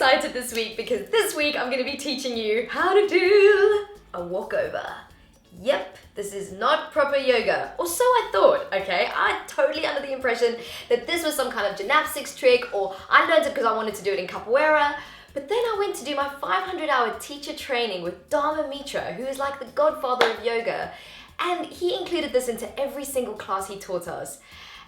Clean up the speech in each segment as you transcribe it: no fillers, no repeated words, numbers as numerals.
excited this week because this week I'm going to be teaching you how to do a walkover. Yep, this is not proper yoga, or so I thought, okay? I totally under the impression that this was some kind of gymnastics trick, or I learned it because I wanted to do it in capoeira. But then I went to do my 500-hour teacher training with Dharma Mitra, who is like the godfather of yoga. And he included this into every single class he taught us.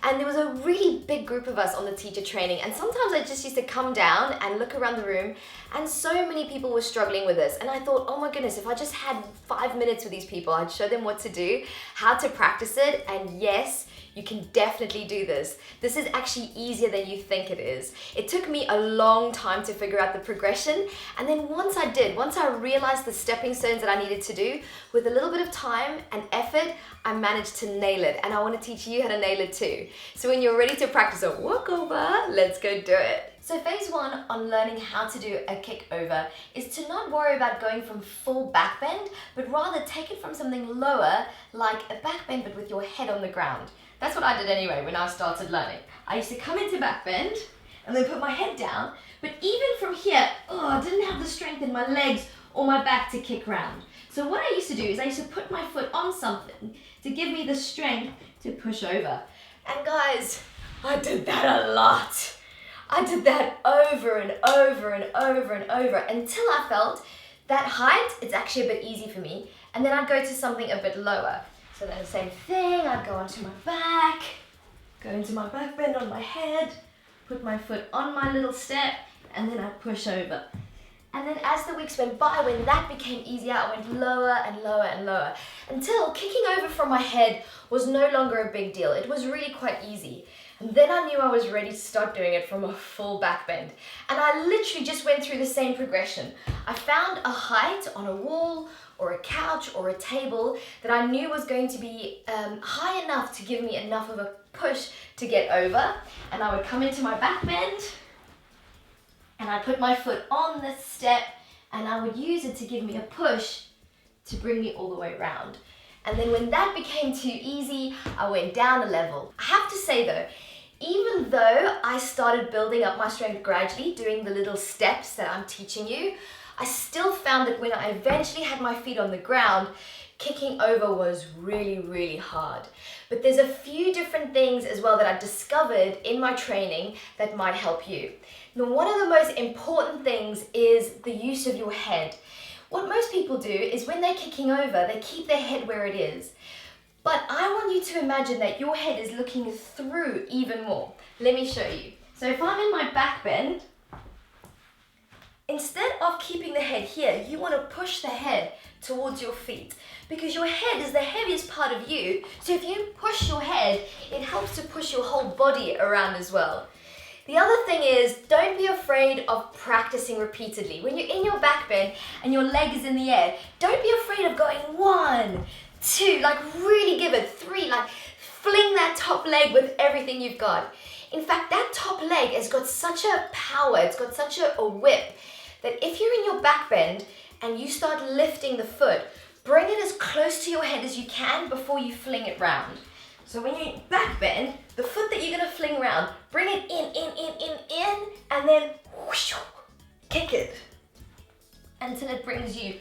And there was a really big group of us on the teacher training, and sometimes I just used to come down and look around the room, and so many people were struggling with this. And I thought, oh my goodness, if I just had 5 minutes with these people, I'd show them what to do, how to practice it, and yes, you can definitely do this. This is actually easier than you think it is. It took me a long time to figure out the progression, and then once I realized the stepping stones that I needed to do, with a little bit of time and effort, I managed to nail it, and I want to teach you how to nail it too. So when you're ready to practice a walkover, let's go do it. So phase 1 on learning how to do a kick over is to not worry about going from full back bend, but rather take it from something lower, like a back bend but with your head on the ground. That's what I did anyway when I started learning. I used to come into back bend and then put my head down, but even from here, I didn't have the strength in my legs or my back to kick round. So what I used to do is I used to put my foot on something to give me the strength to push over. And guys, I did that a lot. I did that over and over and over and over until I felt that height, it's actually a bit easy for me. And then I'd go to something a bit lower. So then the same thing, I'd go onto my back, go into my back bend on my head, put my foot on my little step, and then I'd push over. And then as the weeks went by, when that became easier, I went lower and lower and lower, until kicking over from my head was no longer a big deal. It was really quite easy. And then I knew I was ready to start doing it from a full back bend. And I literally just went through the same progression. I found a height on a wall or a couch or a table that I knew was going to be high enough to give me enough of a push to get over. And I would come into my back bend and I'd put my foot on this step and I would use it to give me a push to bring me all the way around. And then when that became too easy, I went down a level. I have to say though, even though I started building up my strength gradually, doing the little steps that I'm teaching you, I still found that when I eventually had my feet on the ground, kicking over was really, really hard. But there's a few different things as well that I discovered in my training that might help you. Now, one of the most important things is the use of your head. What most people do is when they're kicking over, they keep their head where it is. But I want you to imagine that your head is looking through even more. Let me show you. So if I'm in my back bend, instead of keeping the head here, you want to push the head towards your feet because your head is the heaviest part of you. So if you push your head, it helps to push your whole body around as well. The other thing is, don't be afraid of practicing repeatedly. When you're in your back bend and your leg is in the air, don't be afraid of going 1, 2, like really give it 3, like fling that top leg with everything you've got. In fact, that top leg has got such a power, it's got such a whip, that if you're in your back bend and you start lifting the foot, bring it as close to your head as you can before you fling it round. So when you're back bend, the foot that you're gonna fling round, bring it in, and then whoosh, kick it until it brings you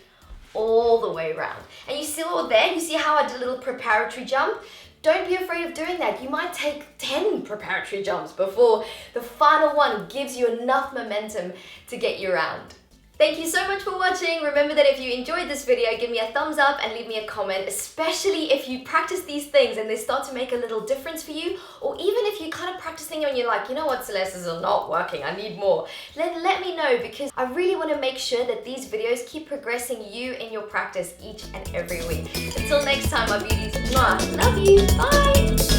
all the way around. And you see all there, you see how I did a little preparatory jump? Don't be afraid of doing that. You might take 10 preparatory jumps before the final one gives you enough momentum to get you around. Thank you so much for watching. Remember that if you enjoyed this video, give me a thumbs up and leave me a comment, especially if you practice these things and they start to make a little difference for you, or even if you kind of practicing and you're like, you know what, Celeste, this is not working, I need more. Then let me know, because I really want to make sure that these videos keep progressing you in your practice each and every week. Until next time, my beauties, mwah, love you, bye!